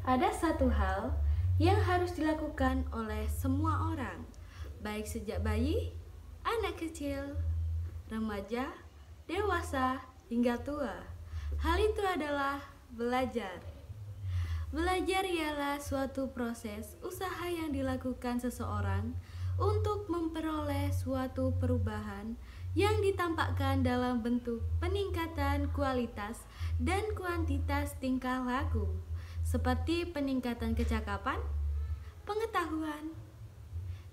Ada satu hal yang harus dilakukan oleh semua orang, baik sejak bayi, anak kecil, remaja, dewasa, hingga tua. Hal itu adalah belajar. Belajar ialah suatu proses usaha yang dilakukan seseorang untuk memperoleh suatu perubahan yang ditampakkan dalam bentuk peningkatan kualitas dan kuantitas tingkah laku, seperti peningkatan kecakapan, pengetahuan,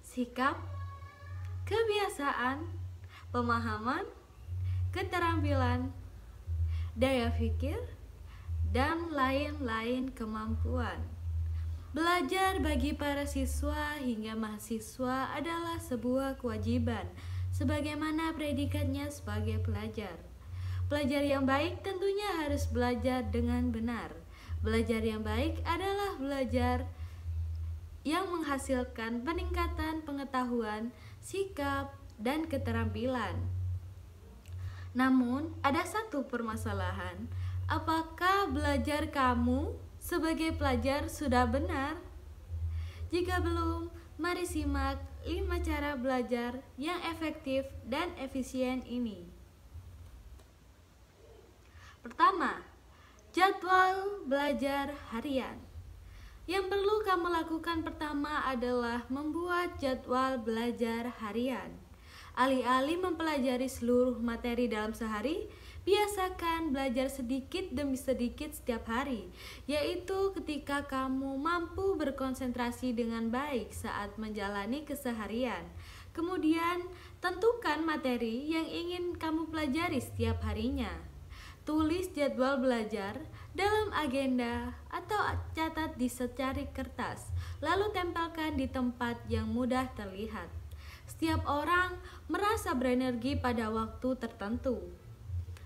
sikap, kebiasaan, pemahaman, keterampilan, daya pikir, dan lain-lain kemampuan. Belajar bagi para siswa hingga mahasiswa adalah sebuah kewajiban, sebagaimana predikatnya sebagai pelajar. Pelajar yang baik tentunya harus belajar dengan benar. Belajar yang baik adalah belajar yang menghasilkan peningkatan pengetahuan, sikap, dan keterampilan. Namun, ada satu permasalahan. Apakah belajar kamu sebagai pelajar sudah benar? Jika belum, mari simak 5 cara belajar yang efektif dan efisien ini. Pertama, jadwal belajar harian. Yang perlu kamu lakukan pertama adalah membuat jadwal belajar harian. Alih-alih mempelajari seluruh materi dalam sehari, biasakan belajar sedikit demi sedikit setiap hari, yaitu ketika kamu mampu berkonsentrasi dengan baik saat menjalani keseharian. Kemudian, tentukan materi yang ingin kamu pelajari setiap harinya. Tulis jadwal belajar dalam agenda atau catat di secari kertas, lalu tempelkan di tempat yang mudah terlihat. Setiap orang merasa berenergi pada waktu tertentu.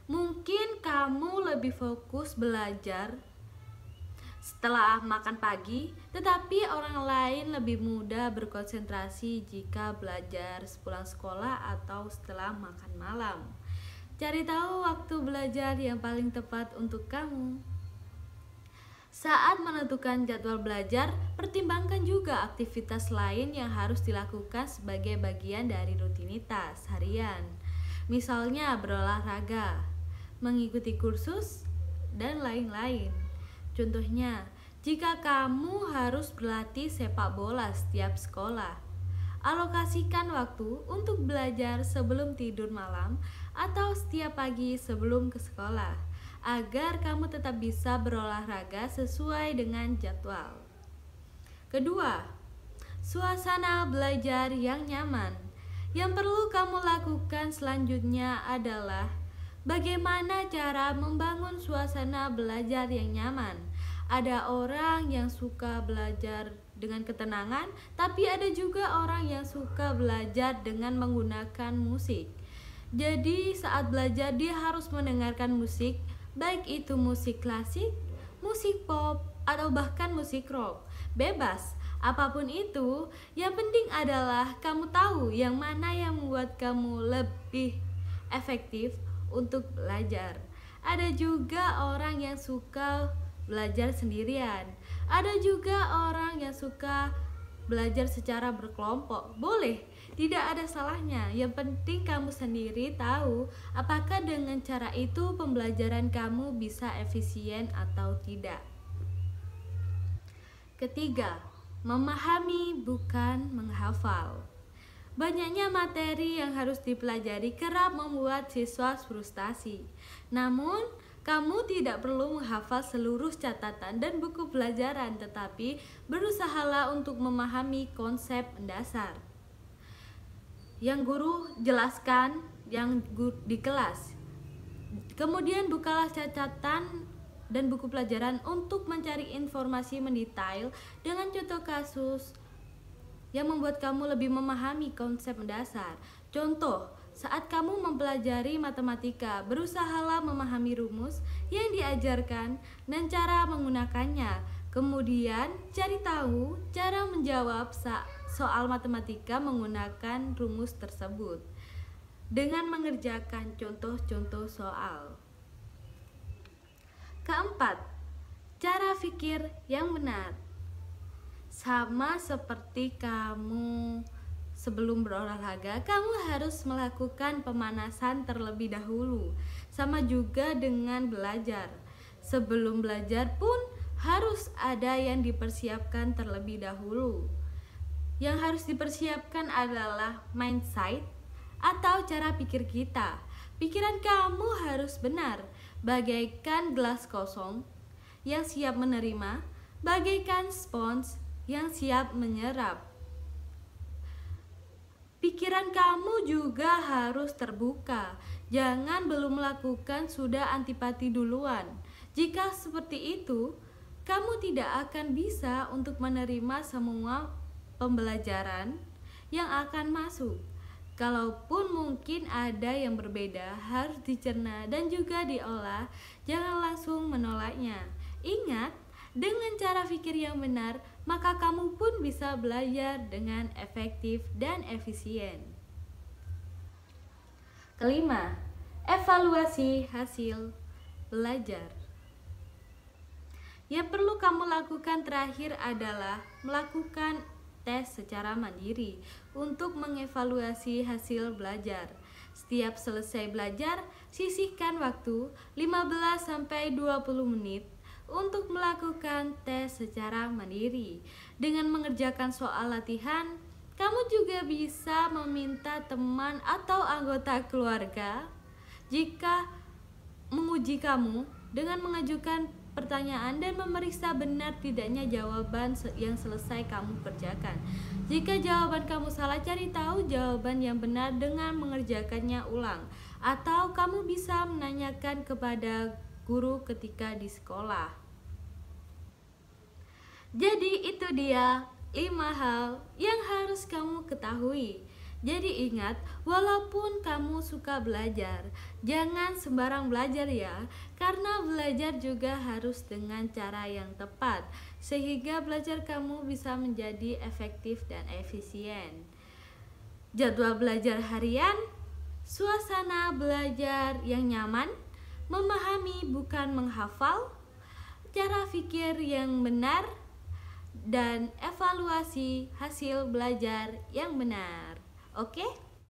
Mungkin kamu lebih fokus belajar setelah makan pagi, tetapi orang lain lebih mudah berkonsentrasi jika belajar sepulang sekolah atau setelah makan malam. Cari tahu waktu belajar yang paling tepat untuk kamu. Saat menentukan jadwal belajar, pertimbangkan juga aktivitas lain yang harus dilakukan sebagai bagian dari rutinitas harian. Misalnya berolahraga, mengikuti kursus, dan lain-lain. Contohnya, jika kamu harus berlatih sepak bola setiap sekolah, alokasikan waktu untuk belajar sebelum tidur malam atau setiap pagi sebelum ke sekolah, agar kamu tetap bisa berolahraga sesuai dengan jadwal. Kedua, suasana belajar yang nyaman. Yang perlu kamu lakukan selanjutnya adalah bagaimana cara membangun suasana belajar yang nyaman. Ada orang yang suka belajar dengan ketenangan, tapi ada juga orang yang suka belajar dengan menggunakan musik. Jadi saat belajar dia harus mendengarkan musik, baik itu musik klasik, musik pop, atau bahkan musik rock. Bebas, apapun itu, yang penting adalah kamu tahu yang mana yang membuat kamu lebih efektif untuk belajar. Ada juga orang yang suka belajar sendirian. Ada juga orang yang suka belajar secara berkelompok. Boleh, tidak ada salahnya. Yang penting kamu sendiri tahu apakah dengan cara itu pembelajaran kamu bisa efisien atau tidak. Ketiga, memahami bukan menghafal. Banyaknya materi yang harus dipelajari kerap membuat siswa frustasi. Namun, kamu tidak perlu menghafal seluruh catatan dan buku pelajaran, tetapi berusahalah untuk memahami konsep mendasar yang guru jelaskan di kelas. Kemudian bukalah catatan dan buku pelajaran untuk mencari informasi mendetail dengan contoh kasus yang membuat kamu lebih memahami konsep mendasar. Contoh, saat kamu mempelajari matematika, berusahalah memahami rumus yang diajarkan dan cara menggunakannya. Kemudian, cari tahu cara menjawab soal matematika menggunakan rumus tersebut. dengan mengerjakan contoh-contoh soal. Keempat, cara pikir yang benar. Sama seperti kamu sebelum berolahraga, kamu harus melakukan pemanasan terlebih dahulu. Sama juga dengan belajar. Sebelum belajar pun harus ada yang dipersiapkan terlebih dahulu. Yang harus dipersiapkan adalah mindset atau cara pikir kita. Pikiran kamu harus benar, bagaikan gelas kosong yang siap menerima, bagaikan spons yang siap menyerap. Pikiran kamu juga harus terbuka. Jangan belum melakukan sudah antipati duluan. Jika seperti itu, kamu tidak akan bisa untuk menerima semua pembelajaran yang akan masuk. Kalaupun mungkin ada yang berbeda, harus dicerna dan juga diolah, jangan langsung menolaknya. Ingat, dengan cara pikir yang benar, maka kamu pun bisa belajar dengan efektif dan efisien. Kelima, evaluasi hasil belajar. Yang perlu kamu lakukan terakhir adalah melakukan tes secara mandiri untuk mengevaluasi hasil belajar. Setiap selesai belajar, sisihkan waktu 15-20 menit untuk melakukan tes secara mandiri. Dengan mengerjakan soal latihan, kamu juga bisa meminta teman atau anggota keluarga jika menguji kamu dengan mengajukan pertanyaan dan memeriksa benar tidaknya jawaban yang selesai kamu kerjakan. Jika jawaban kamu salah, cari tahu jawaban yang benar dengan mengerjakannya ulang. Atau kamu bisa menanyakan kepada guru ketika di sekolah. Jadi itu dia 5 hal yang harus kamu ketahui. Jadi ingat, walaupun kamu suka belajar, jangan sembarang belajar ya, karena belajar juga harus dengan cara yang tepat, sehingga belajar kamu bisa menjadi efektif dan efisien. Jadwal belajar harian, suasana belajar yang nyaman, memahami bukan menghafal, cara pikir yang benar, dan evaluasi hasil belajar yang benar. Oke?